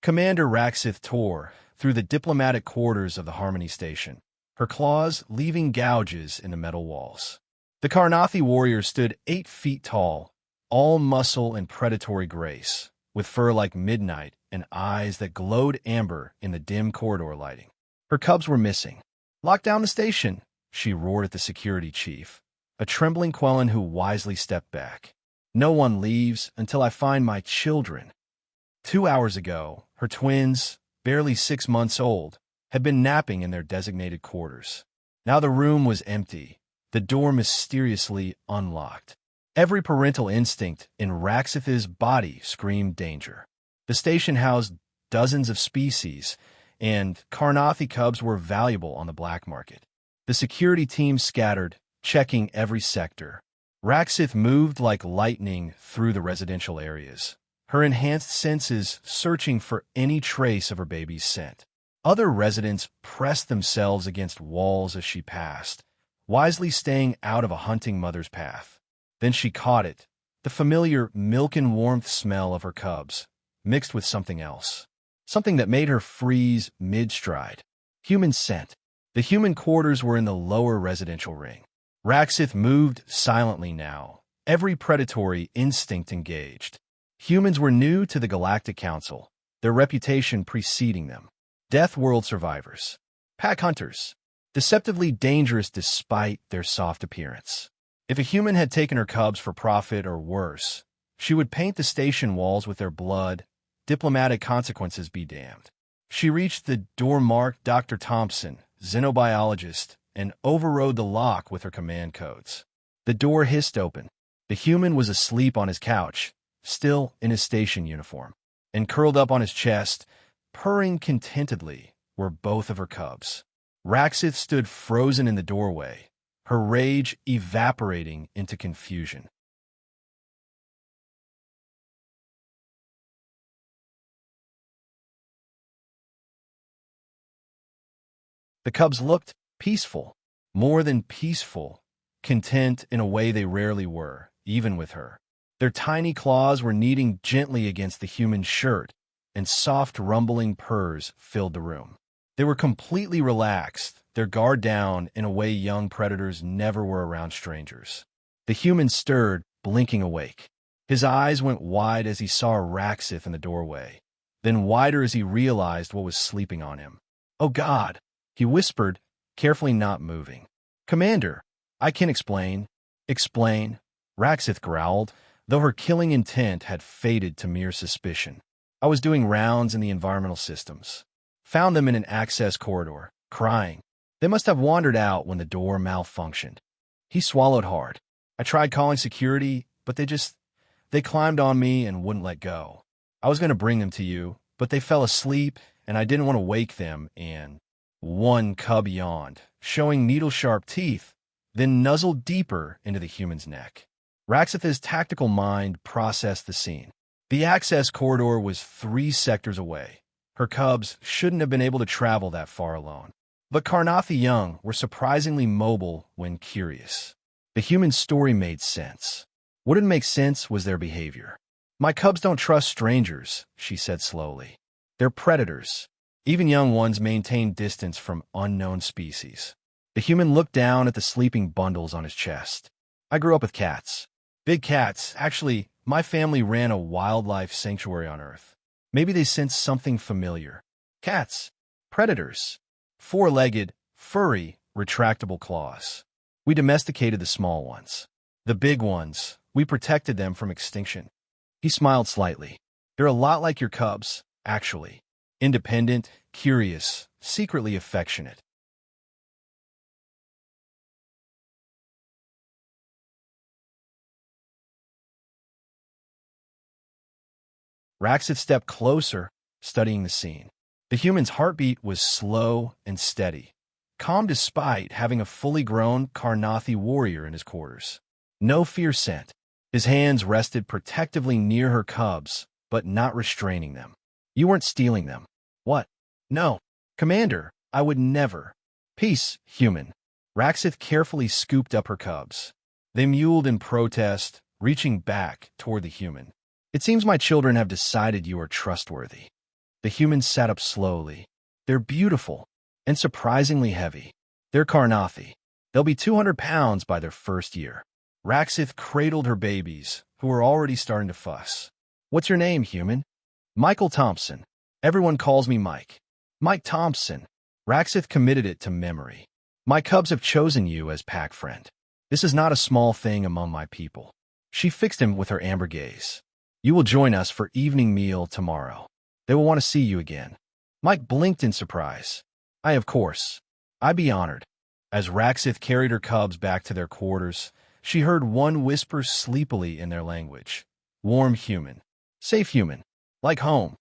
Commander Raxith tore through the diplomatic quarters of the Harmony Station, her claws leaving gouges in the metal walls. The Karnathi warrior stood 8 feet tall, all muscle and predatory grace, with fur like midnight and eyes that glowed amber in the dim corridor lighting. Her cubs were missing. "Lock down the station," she roared at the security chief, a trembling Quellan who wisely stepped back. "No one leaves until I find my children." 2 hours ago, her twins, barely 6 months old, had been napping in their designated quarters. Now the room was empty, the door mysteriously unlocked. Every parental instinct in Raxith's body screamed danger. The station housed dozens of species, and Karnathi cubs were valuable on the black market. The security team scattered, checking every sector. Raxith moved like lightning through the residential areas, her enhanced senses searching for any trace of her baby's scent. Other residents pressed themselves against walls as she passed, wisely staying out of a hunting mother's path. Then she caught it, the familiar milk and warmth smell of her cubs, mixed with something else. Something that made her freeze mid-stride. Human scent. The human quarters were in the lower residential ring. Raxith moved silently now, every predatory instinct engaged. Humans were new to the Galactic Council, their reputation preceding them. Death World survivors. Pack hunters. Deceptively dangerous despite their soft appearance. If a human had taken her cubs for profit or worse, she would paint the station walls with their blood. Diplomatic consequences be damned. She reached the door marked Dr. Thompson, xenobiologist, and overrode the lock with her command codes. The door hissed open. The human was asleep on his couch, still in his station uniform, and curled up on his chest, purring contentedly, were both of her cubs. Raxith stood frozen in the doorway, her rage evaporating into confusion. The cubs looked peaceful, more than peaceful, content in a way they rarely were, even with her. Their tiny claws were kneading gently against the human shirt, and soft rumbling purrs filled the room. They were completely relaxed, their guard down in a way young predators never were around strangers. The human stirred, blinking awake. His eyes went wide as he saw Raxith in the doorway, then wider as he realized what was sleeping on him. "Oh God," he whispered, carefully not moving. "Commander, I can explain." "Explain?" Raxith growled, though her killing intent had faded to mere suspicion. "I was doing rounds in the environmental systems. Found them in an access corridor, crying. They must have wandered out when the door malfunctioned." He swallowed hard. "I tried calling security, but they climbed on me and wouldn't let go. I was going to bring them to you, but they fell asleep, and I didn't want to wake them, and..." One cub yawned, showing needle-sharp teeth, then nuzzled deeper into the human's neck. Raxith's tactical mind processed the scene. The access corridor was 3 sectors away. Her cubs shouldn't have been able to travel that far alone. But Karnathi young were surprisingly mobile when curious. The human story made sense. What didn't make sense was their behavior. "My cubs don't trust strangers," she said slowly. "They're predators. Even young ones maintain distance from unknown species." The human looked down at the sleeping bundles on his chest. "I grew up with cats. Big cats. Actually, my family ran a wildlife sanctuary on Earth. Maybe they sensed something familiar. Cats. Predators. 4-legged, furry, retractable claws. We domesticated the small ones. The big ones, we protected them from extinction." He smiled slightly. "They're a lot like your cubs, actually. Independent, curious, secretly affectionate." Raxith stepped closer, studying the scene. The human's heartbeat was slow and steady, calm despite having a fully grown Karnathi warrior in his quarters. No fear scent. His hands rested protectively near her cubs, but not restraining them. "You weren't stealing them." "What?" "No. Commander, I would never." "Peace, human." Raxith carefully scooped up her cubs. They mewled in protest, reaching back toward the human. "It seems my children have decided you are trustworthy." The humans sat up slowly. They're beautiful and surprisingly heavy. They're Karnathi. They'll be 200 pounds by their first year. Raxith cradled her babies, who were already starting to fuss. What's your name, human? Michael Thompson. Everyone calls me Mike. Mike Thompson. Raxith committed it to memory. My cubs have chosen you as pack friend. This is not a small thing among my people. She fixed him with her amber gaze. You will join us for evening meal tomorrow. They will want to see you again. Mike blinked in surprise. Of course. I'd be honored. As Raxith carried her cubs back to their quarters, she heard one whisper sleepily in their language. Warm human. Safe human. Like home.